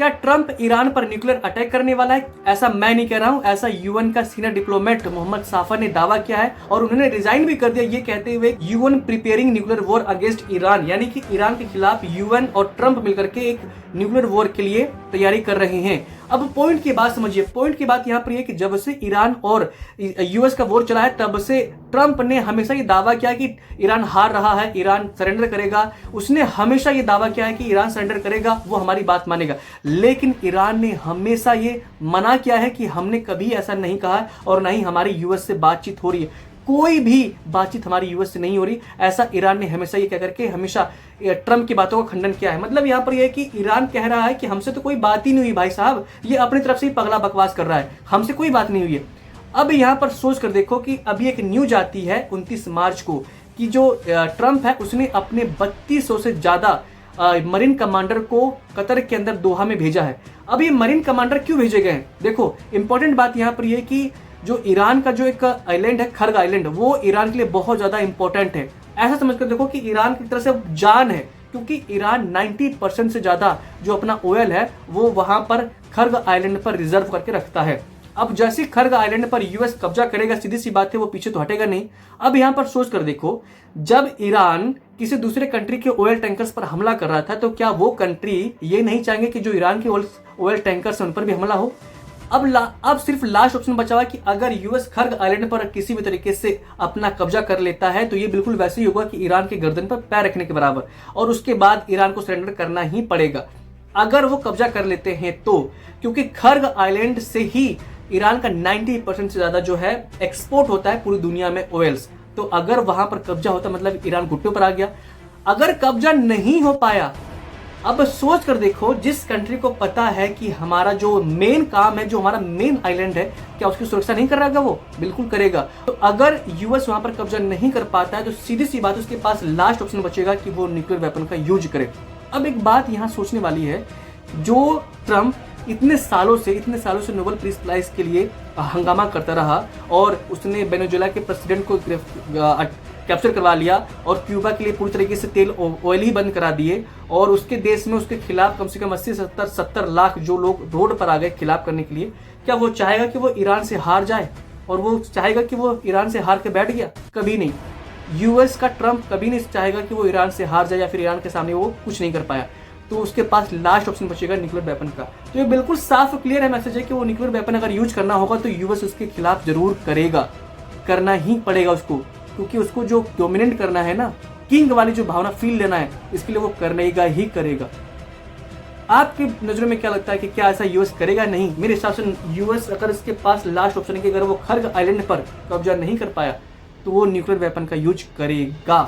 क्या Trump Iran पर nuclear attack करने वाला है? ऐसा मैं नहीं कह रहा हूं, ऐसा यूएन का सीनियर डिप्लोमेट मोहम्मद साफा ने दावा किया है और उन्होंने रिजाइन भी कर दिया, ये कहते हुए UN preparing nuclear war against Iran, यानी कि ईरान के खिलाफ यूएन और ट्रंप मिलकर के एक न्यूक्लियर वॉर के लिए तैयारी कर रहे हैं। अब पॉइंट की बात समझिए, पॉइंट की बात यहाँ पर यह कि जब से ईरान और यूएस का वॉर चला है तब से ट्रंप ने हमेशा ये दावा किया कि ईरान हार रहा है, ईरान सरेंडर करेगा। उसने हमेशा ये दावा किया है कि ईरान सरेंडर करेगा, वो हमारी बात मानेगा। लेकिन ईरान ने हमेशा ये मना किया है कि हमने कभी ऐसा नहीं कहा और ना ही हमारी यूएस से बातचीत हो रही है, कोई भी बातचीत हमारी यूएस से नहीं हो रही। ऐसा ईरान ने हमेशा ये कह करके हमेशा ट्रंप की बातों का खंडन किया है। मतलब यहाँ पर यह है कि ईरान कह रहा है कि हमसे तो कोई बात ही नहीं हुई भाई साहब, ये अपनी तरफ से ही पगला बकवास कर रहा है, हमसे कोई बात नहीं हुई है। अब यहाँ पर सोच कर देखो कि अभी एक न्यूज आती है 29 मार्च को कि जो ट्रंप है उसने अपने 3200 से ज्यादा मरीन कमांडर को कतर के अंदर दोहा में भेजा है। अब ये मरीन कमांडर क्यों भेजे गए हैं? देखो इंपॉर्टेंट बात यहाँ पर यह कि जो ईरान का जो एक आइलैंड है खर्ग आइलैंड, वो ईरान के लिए बहुत ज्यादा इंपॉर्टेंट है। ऐसा समझकर देखो कि ईरान की तरफ से जान है, क्योंकि ईरान 90% से ज्यादा जो अपना ऑयल है वो वहां पर खर्ग आइलैंड पर रिजर्व करके रखता है। अब जैसे खर्ग आइलैंड पर यूएस कब्जा करेगा, सीधी सी बात है वो पीछे तो हटेगा नहीं। अब यहां पर सोच कर देखो, जब ईरान किसी दूसरे कंट्री के ऑयल टैंकर्स पर हमला कर रहा था तो क्या वो कंट्री ये नहीं चाहेंगे कि जो ईरान के ऑयल टैंकर्स हैं उन पर भी हमला हो? अब सिर्फ लास्ट ऑप्शन बचा हुआ कि अगर यूएस खर्ग आइलैंड पर किसी भी तरीके से अपना कब्जा कर लेता है तो ये बिल्कुल वैसे ही होगा कि ईरान के गर्दन पर पैर रखने के बराबर, और उसके बाद ईरान को सरेंडर करना ही पड़ेगा अगर वो कब्जा कर लेते हैं तो, क्योंकि खर्ग आइलैंड से ही ईरान का 90% से ज्यादा जो है एक्सपोर्ट होता है पूरी दुनिया में ऑयल्स। तो अगर वहां पर कब्जा होता मतलब ईरान घुटनों पर आ गया। अगर कब्जा नहीं हो पाया, अब सोच कर देखो, जिस कंट्री को पता है कि हमारा जो मेन काम है, जो हमारा मेन आइलैंड है, क्या उसकी सुरक्षा नहीं कर रहा वो? बिल्कुल करेगा। तो अगर यूएस वहां पर कब्जा नहीं कर पाता है तो सीधी सी बात उसके पास लास्ट ऑप्शन बचेगा कि वो न्यूक्लियर वेपन का यूज करे। अब एक बात यहाँ सोचने वाली है, जो ट्रंप इतने सालों से नोबेल पीस प्राइज के लिए हंगामा करता रहा और उसने वेनेजुएला के प्रेसिडेंट को कैप्चर करवा लिया और क्यूबा के लिए पूरी तरीके से तेल ऑयल ही बंद करा दिए, और उसके देश में उसके खिलाफ कम से कम 80-70 लाख जो लोग रोड पर आ गए खिलाफ करने के लिए। क्या वो चाहेगा कि वो ईरान से हार जाए और वो चाहेगा कि वो ईरान से हार के बैठ गया? कभी नहीं। यूएस का ट्रंप कभी नहीं चाहेगा कि वो ईरान से हार जाए या फिर ईरान के सामने वो कुछ नहीं कर पाया। तो उसके पास लास्ट ऑप्शन बचेगा न्यूक्लियर वेपन का। तो ये बिल्कुल साफ क्लियर है मैसेज है कि वो न्यूक्लियर वेपन अगर यूज करना होगा तो यूएस उसके खिलाफ जरूर करेगा, करना ही पड़ेगा उसको, क्योंकि उसको जो डोमिनेट करना है ना, किंग वाली जो भावना फील लेना है, इसके लिए वो करेगा ही करेगा। आपकी नजरों में क्या लगता है कि क्या ऐसा यूएस करेगा? नहीं, मेरे हिसाब से यूएस अगर इसके पास लास्ट ऑप्शन है कि अगर वो खर्ग आइलैंड पर कब्जा नहीं कर पाया तो वो न्यूक्लियर वेपन का यूज करेगा।